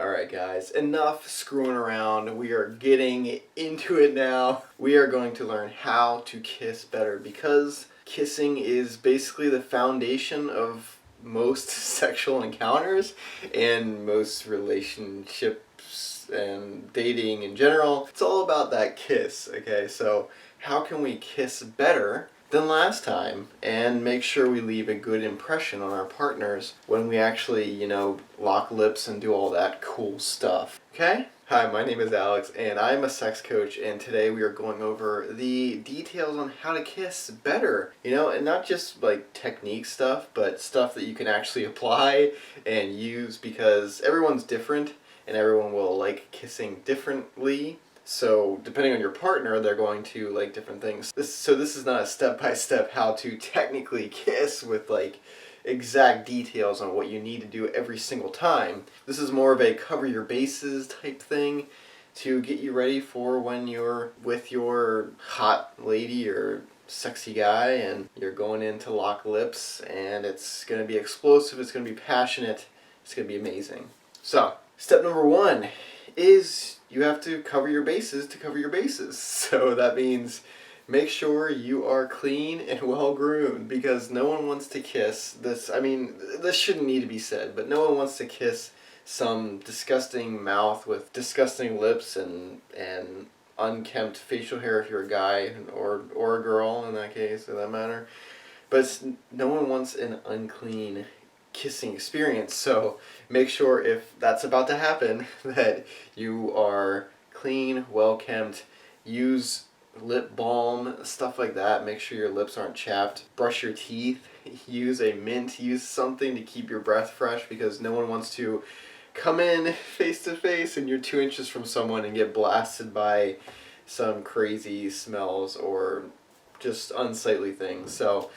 Alright guys, enough screwing around. We are getting into it now. We are going to learn how to kiss better because kissing is basically the foundation of most sexual encounters and most relationships and dating in general. It's all about that kiss, okay? So how can we kiss better than last time and make sure we leave a good impression on our partners when we actually, lock lips and do all that cool stuff. Okay? Hi, my name is Alex and I'm a sex coach, and today we are going over the details on how to kiss better. And not just like technique stuff, but stuff that you can actually apply and use because everyone's different and everyone will like kissing differently. So depending on your partner, they're going to like different things. This is not a step-by-step how to technically kiss with like exact details on what you need to do every single time. This is more of a cover your bases type thing to get you ready for when you're with your hot lady or sexy guy and you're going in to lock lips, and it's going to be explosive, it's going to be passionate, it's going to be amazing. So, step number one is you have to cover your bases to cover your bases. So that means make sure you are clean and well groomed, because no one wants to kiss this. This shouldn't need to be said, but no one wants to kiss some disgusting mouth with disgusting lips and unkempt facial hair if you're a guy, or a girl in that case, for that matter. But no one wants an unclean kissing experience. So make sure if that's about to happen that you are clean, well kempt. Use lip balm, stuff like that. Make sure your lips aren't chapped. Brush your teeth. Use a mint. Use something to keep your breath fresh, because no one wants to come in face to face and you're 2 inches from someone and get blasted by some crazy smells or just unsightly things. So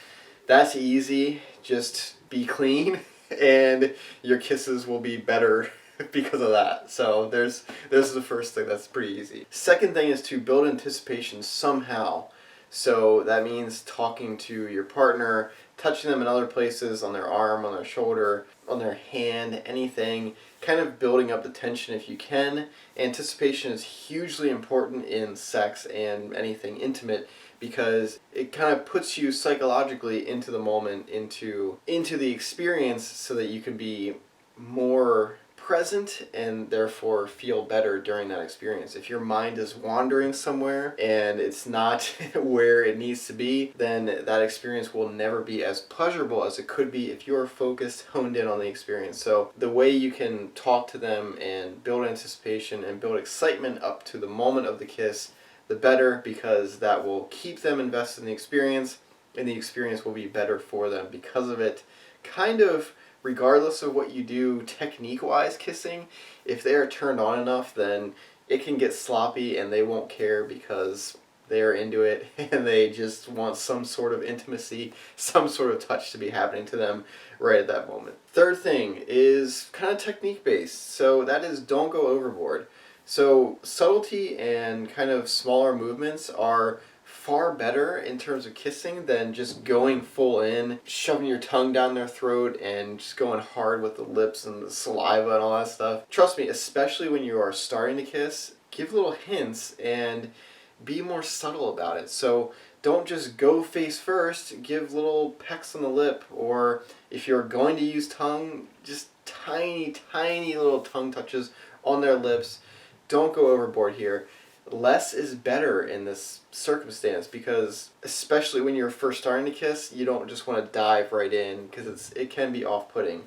that's easy. Just be clean and your kisses will be better because of that. So there's the first thing. That's pretty easy. Second thing is to build anticipation somehow. So that means talking to your partner, touching them in other places, on their arm, on their shoulder, on their hand, anything, kind of building up the tension if you can. Anticipation is hugely important in sex and anything intimate, because it kind of puts you psychologically into the moment, into the experience, so that you can be more present and therefore feel better during that experience. If your mind is wandering somewhere and it's not where it needs to be, then that experience will never be as pleasurable as it could be if you're focused, honed in on the experience. So the way you can talk to them and build anticipation and build excitement up to the moment of the kiss, the better, because that will keep them invested in the experience, and the experience will be better for them because of it. Kind of regardless of what you do technique-wise kissing, if they are turned on enough, then it can get sloppy and they won't care because they're into it and they just want some sort of intimacy, some sort of touch to be happening to them right at that moment. Third thing is kind of technique-based, so that is don't go overboard. So subtlety and kind of smaller movements are far better in terms of kissing than just going full in, shoving your tongue down their throat and just going hard with the lips and the saliva and all that stuff. Trust me, especially when you are starting to kiss, give little hints and be more subtle about it. So don't just go face first, give little pecks on the lip, or if you're going to use tongue, just tiny little tongue touches on their lips. Don't go overboard here. Less is better in this circumstance, because especially when you're first starting to kiss, you don't just want to dive right in, because it can be off-putting.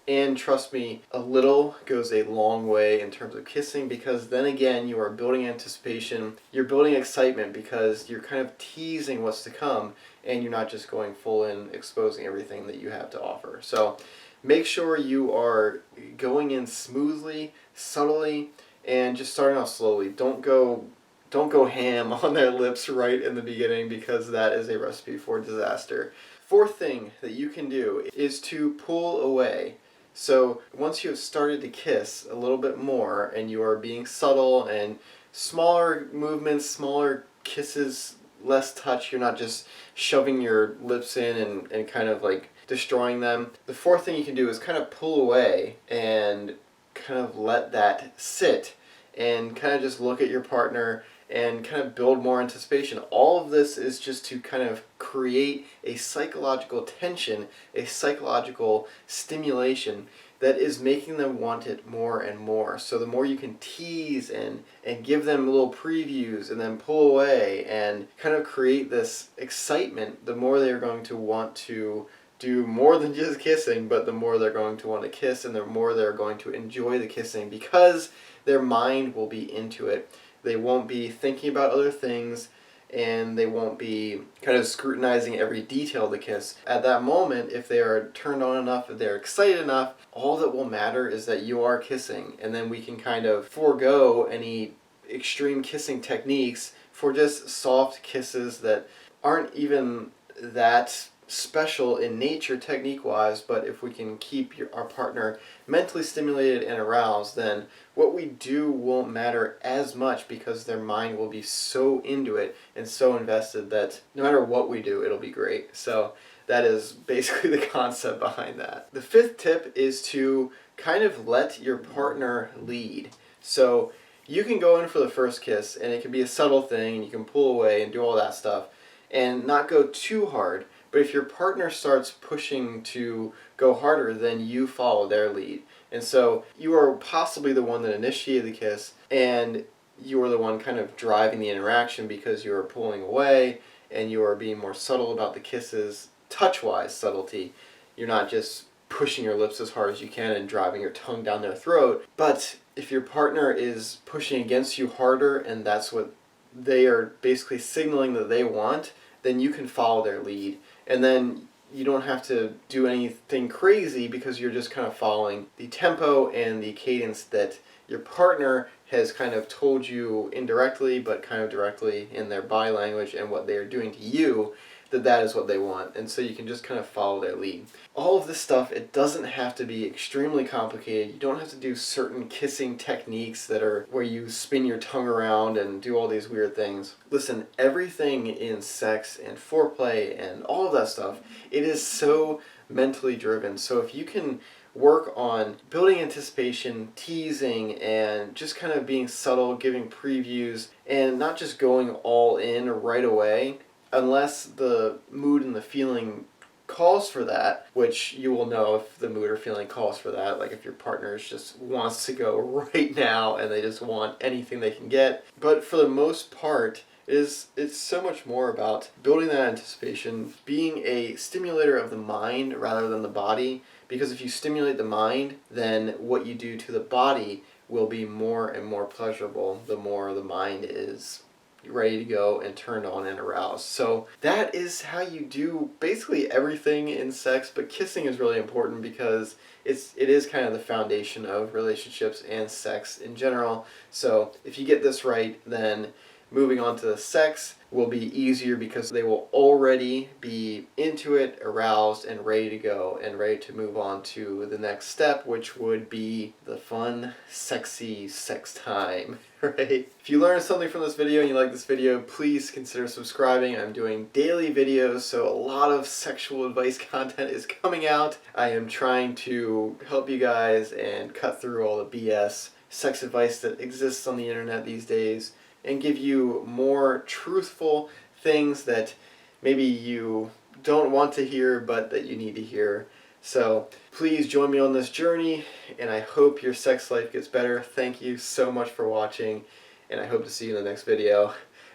And trust me, a little goes a long way in terms of kissing, because then again you are building anticipation, you're building excitement, because you're kind of teasing what's to come and you're not just going full in, exposing everything that you have to offer. So make sure you are going in smoothly, subtly, and just starting off slowly. Don't go ham on their lips right in the beginning, because that is a recipe for disaster. Fourth thing that you can do is to pull away. So once you have started to kiss a little bit more and you are being subtle and smaller movements, smaller kisses, less touch, you're not just shoving your lips in and kind of like destroying them. The fourth thing you can do is kind of pull away and kind of let that sit and kind of just look at your partner and kind of build more anticipation. All of this is just to kind of create a psychological tension, a psychological stimulation that is making them want it more and more. So the more you can tease and give them little previews and then pull away and kind of create this excitement, the more they're going to want to do more than just kissing, but the more they're going to want to kiss and the more they're going to enjoy the kissing because their mind will be into it. They won't be thinking about other things and they won't be kind of scrutinizing every detail of the kiss. At that moment, if they are turned on enough, if they're excited enough, all that will matter is that you are kissing, and then we can kind of forego any extreme kissing techniques for just soft kisses that aren't even that special in nature technique wise, but if we can keep our partner mentally stimulated and aroused, then what we do won't matter as much because their mind will be so into it and so invested that no matter what we do, it'll be great. So that is basically the concept behind that. The fifth tip is to kind of let your partner lead. So you can go in for the first kiss and it can be a subtle thing and you can pull away and do all that stuff and not go too hard. But if your partner starts pushing to go harder, then you follow their lead. And so you are possibly the one that initiated the kiss, and you are the one kind of driving the interaction because you are pulling away and you are being more subtle about the kisses, touch-wise subtlety. You're not just pushing your lips as hard as you can and driving your tongue down their throat. But if your partner is pushing against you harder and that's what they are basically signaling that they want, then you can follow their lead. And then you don't have to do anything crazy because you're just kind of following the tempo and the cadence that your partner has kind of told you indirectly, but kind of directly in their body language and what they are doing to you, that is what they want. And so you can just kind of follow their lead. All of this stuff, it doesn't have to be extremely complicated. You don't have to do certain kissing techniques that are where you spin your tongue around and do all these weird things. Listen, everything in sex and foreplay and all of that stuff, it is so mentally driven. So if you can work on building anticipation, teasing, and just kind of being subtle, giving previews, and not just going all in right away, unless the mood and the feeling calls for that, which you will know if the mood or feeling calls for that, like if your partner just wants to go right now and they just want anything they can get. But for the most part, it's so much more about building that anticipation, being a stimulator of the mind rather than the body, because if you stimulate the mind, then what you do to the body will be more and more pleasurable the more the mind is ready to go and turned on and aroused. So that is how you do basically everything in sex, but kissing is really important because it is kind of the foundation of relationships and sex in general. So if you get this right, then moving on to the sex will be easier because they will already be into it, aroused, and ready to go and ready to move on to the next step, which would be the fun, sexy sex time, right? If you learned something from this video and you like this video, please consider subscribing. I'm doing daily videos, so a lot of sexual advice content is coming out. I am trying to help you guys and cut through all the BS sex advice that exists on the internet these days, and give you more truthful things that maybe you don't want to hear but that you need to hear. So please join me on this journey, and I hope your sex life gets better. Thank you so much for watching, and I hope to see you in the next video.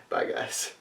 Bye guys.